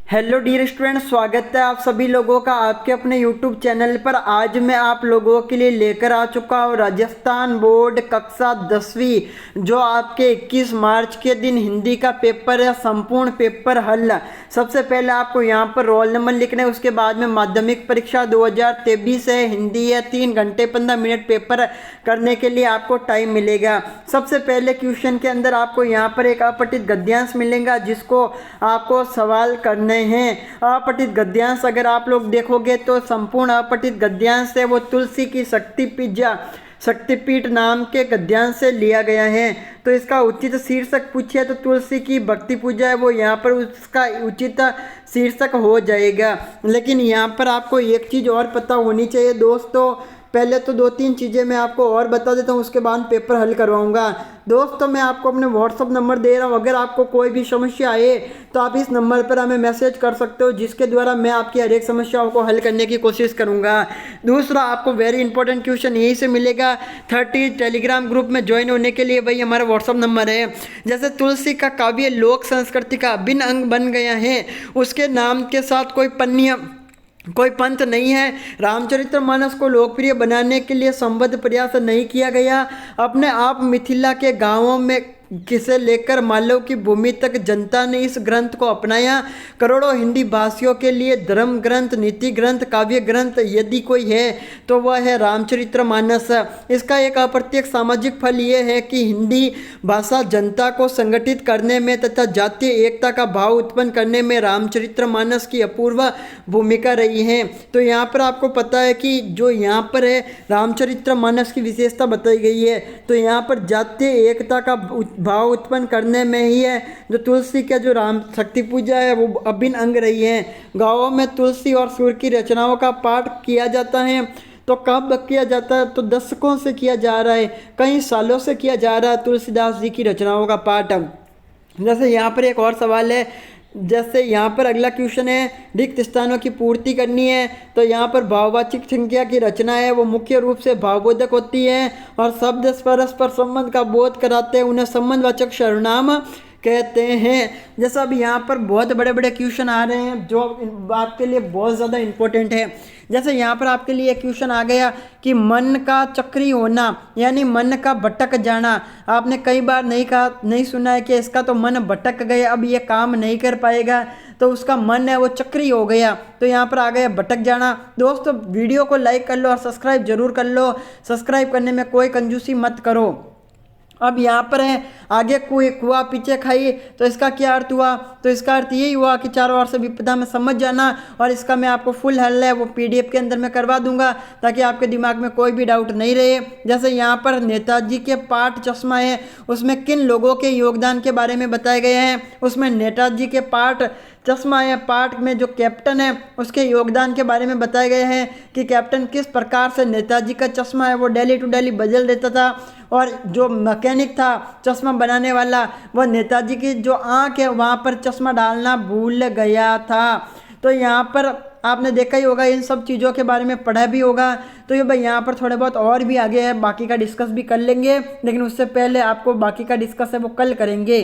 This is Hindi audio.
हेलो डियर स्टूडेंट, स्वागत है आप सभी लोगों का आपके अपने यूट्यूब चैनल पर। आज मैं आप लोगों के लिए लेकर आ चुका हूँ राजस्थान बोर्ड कक्षा 10वीं जो आपके 21 मार्च के दिन हिंदी का पेपर है, संपूर्ण पेपर हल। सबसे पहले आपको यहाँ पर रोल नंबर लिखना है, उसके बाद में माध्यमिक परीक्षा 2023 है, हिंदी है। 3 घंटे 15 मिनट पेपर करने के लिए आपको टाइम मिलेगा। सबसे पहले क्वेश्चन के अंदर आपको यहाँ पर एक अपठित गद्यांश मिलेगा जिसको आपको सवाल करने हैं। अपठित गद्यांश अगर आप लोग देखोगे तो संपूर्ण अपठित गद्यांश है वो तुलसी की शक्तिपीठ नाम के गद्यांश से लिया गया है। तो इसका उचित शीर्षक पूछे तो तुलसी की भक्ति पूजा है वो यहाँ पर उसका उचित शीर्षक हो जाएगा। लेकिन यहाँ पर आपको एक चीज़ और पता होनी चाहिए दोस्तों। पहले तो 2-3 चीज़ें मैं आपको और बता देता हूँ, उसके बाद पेपर हल करवाऊँगा। दोस्तों मैं आपको अपने व्हाट्सअप नंबर दे रहा हूँ, अगर आपको कोई भी समस्या आए तो आप इस नंबर पर हमें मैसेज कर सकते हो, जिसके द्वारा मैं आपकी हर एक समस्याओं को हल करने की कोशिश करूँगा। दूसरा, आपको वेरी इंपॉर्टेंट क्वेश्चन यहीं से मिलेगा। 30 टेलीग्राम ग्रुप में ज्वाइन होने के लिए भाई हमारा व्हाट्सअप नंबर है। जैसे तुलसी का काव्य लोक संस्कृति का अभिन्न अंग बन गया है, उसके नाम के साथ कोई पंथ नहीं है। रामचरितमानस को लोकप्रिय बनाने के लिए संबद्ध प्रयास नहीं किया गया। अपने आप मिथिला के गांवों में किसे लेकर मालव की भूमि तक जनता ने इस ग्रंथ को अपनाया। करोड़ों हिंदी भाषियों के लिए धर्म ग्रंथ, नीति ग्रंथ, काव्य ग्रंथ यदि कोई है तो वह है रामचरितमानस। इसका एक अप्रत्यक्ष सामाजिक फल ये है कि हिंदी भाषा जनता को संगठित करने में तथा जातीय एकता का भाव उत्पन्न करने में रामचरितमानस की अपूर्व भूमिका रही है। तो यहाँ पर आपको पता है कि जो यहाँ पर है रामचरितमानस की विशेषता बताई गई है, तो यहाँ पर जातीय एकता का भाव उत्पन्न करने में ही है। जो तुलसी का जो राम शक्ति पूजा है वो अभिन्न अंग रही है। गाँवों में तुलसी और सूर्य की रचनाओं का पाठ किया जाता है। तो कब किया जाता है? तो दशकों से किया जा रहा है, कई सालों से किया जा रहा है तुलसीदास जी की रचनाओं का पाठ। जैसे यहाँ पर एक और सवाल है, जैसे यहाँ पर अगला क्वेश्चन है, रिक्त स्थानों की पूर्ति करनी है। तो यहाँ पर भाववाचक संख्या की रचना है वो मुख्य रूप से भावबोधक होती है और शब्द परस्पर संबंध का बोध कराते हैं, उन्हें संबंधवाचक सर्वनाम कहते हैं। जैसा अब यहाँ पर बहुत बड़े बड़े क्वेश्चन आ रहे हैं जो आपके लिए बहुत ज़्यादा इम्पोर्टेंट है। जैसे यहाँ पर आपके लिए एक क्वेश्चन आ गया कि मन का चक्री होना यानी मन का भटक जाना। आपने कई बार नहीं सुना है कि इसका तो मन भटक गया, अब ये काम नहीं कर पाएगा, तो उसका मन है वो चक्री हो गया। तो यहाँ पर आ गया भटक जाना। दोस्तों वीडियो को लाइक कर लो और सब्सक्राइब जरूर कर लो, सब्सक्राइब करने में कोई कंजूसी मत करो। अब यहाँ पर है आगे कुआ पीछे खाई, तो इसका क्या अर्थ हुआ? तो इसका अर्थ यही हुआ कि चारों ओर से विपदा में समझ जाना। और इसका मैं आपको फुल हल है वो PDF के अंदर मैं करवा दूंगा ताकि आपके दिमाग में कोई भी डाउट नहीं रहे। जैसे यहाँ पर नेताजी के पाठ चश्मा है, उसमें किन लोगों के योगदान के बारे में बताए गए हैं। उसमें नेताजी के पाठ चश्मा है, पाठ में जो कैप्टन है उसके योगदान के बारे में बताए गए हैं कि कैप्टन किस प्रकार से नेताजी का चश्मा है वो डेली टू डेली बदल देता था। और जो मैकेनिक था चश्मा बनाने वाला, वह नेताजी की जो आँख है वहाँ पर चश्मा डालना भूल गया था। तो यहाँ पर आपने देखा ही होगा, इन सब चीज़ों के बारे में पढ़ा भी होगा। तो ये भाई यहाँ पर थोड़े बहुत और भी आगे है, बाकी का डिस्कस भी कर लेंगे, लेकिन उससे पहले आपको बाकी का डिस्कस है वो कल करेंगे।